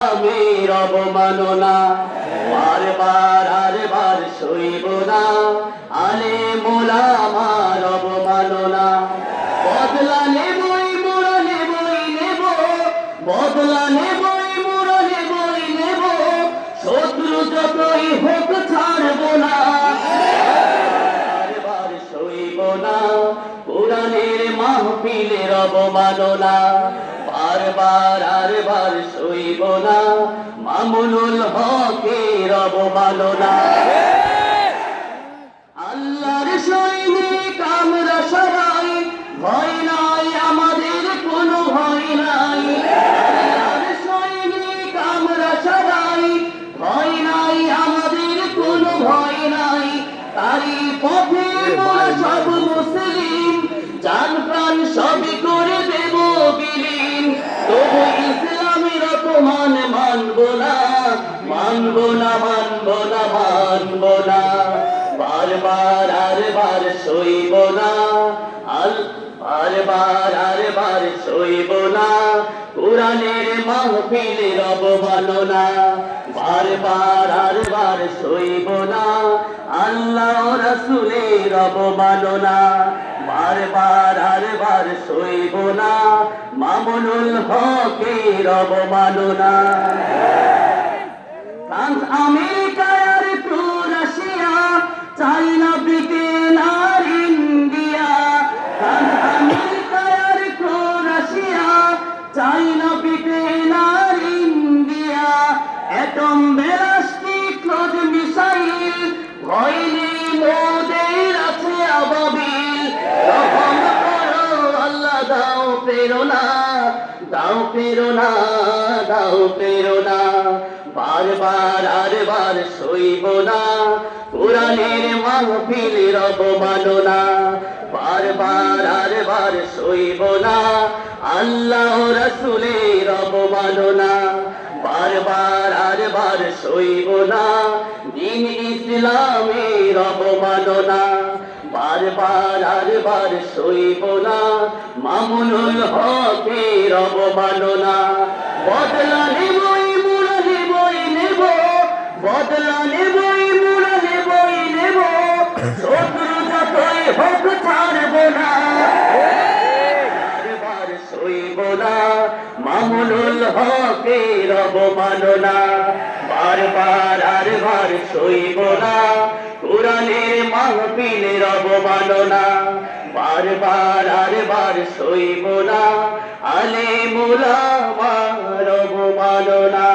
আমির অবমাননা বারবার আর বার সইব না আলেম ওলামার অবমাননা বদলা নেবই মোরা নেবই নেব বদলা নেবই মোরা নেবই নেব শত্রু যতই হোক ছাড়ব না বারবার সইব না কোরআনের মাহফিলের অবমাননা বারবার আর বার সইব না মামুনুল হকের অবমাননা আল্লাহর সৈনিক আমরা সবাই ভয় নাই আমাদের কোনো ভয় নাই আল্লাহর সৈনিক আমরা সবাই ভয় নাই আমাদের কোনো ভয় নাই তারই পথে মোরা সব মুসলিম জান প্রাণ সবই করে দেব বিলীন তবু ইসলামের অপমান মানব না মানব না মানব না মানব না বারবার আর বার সইব না বারবার আর বার সইব না কোরআনের মাহফিলের অবমাননা বারবার আর বার সইব না আল্লাহ রাসূলের অবমাননা বারবার আর বার সইব না মামুনুল হকের অবমাননা ফ্রান্স আমেরিকা আর রাশিয়া চাইনা ব্রিটেন আর ইন্ডিয়া ফ্রান্স আমেরিকা আর রাশিয়া চাইনা ব্রিটেন আর India atom ballistic cruise missile ভয় নেই মোদের আছে আবাবিল রহম করো আল্লাহ দাও প্রেরণা দাও প্রেরণা দাও প্রেরণা বারবার আর বার সইব না কোরআনের মাহফিলের অবমাননা বারবার আর বার সইব না আল্লাহ রাসূলের অবমাননা বারবার আর বার সইব না দ্বীন ইসলামের অবমাননা বারবার আর বার সইব না মামুনুল হকের অবমাননা বদলা নেবই মোরা নেবই নেব বদলা নেবই মোরা নেবই নেব শত্রু যতই হোক ছাড়ব না বারবার সইব না মামুনুল হকের অবমাননা বারবার আর বার সইব না কোরআনের মাহফিলের অবমাননা বারবার আর বার সইব না আলেম ওলামার অবমাননা।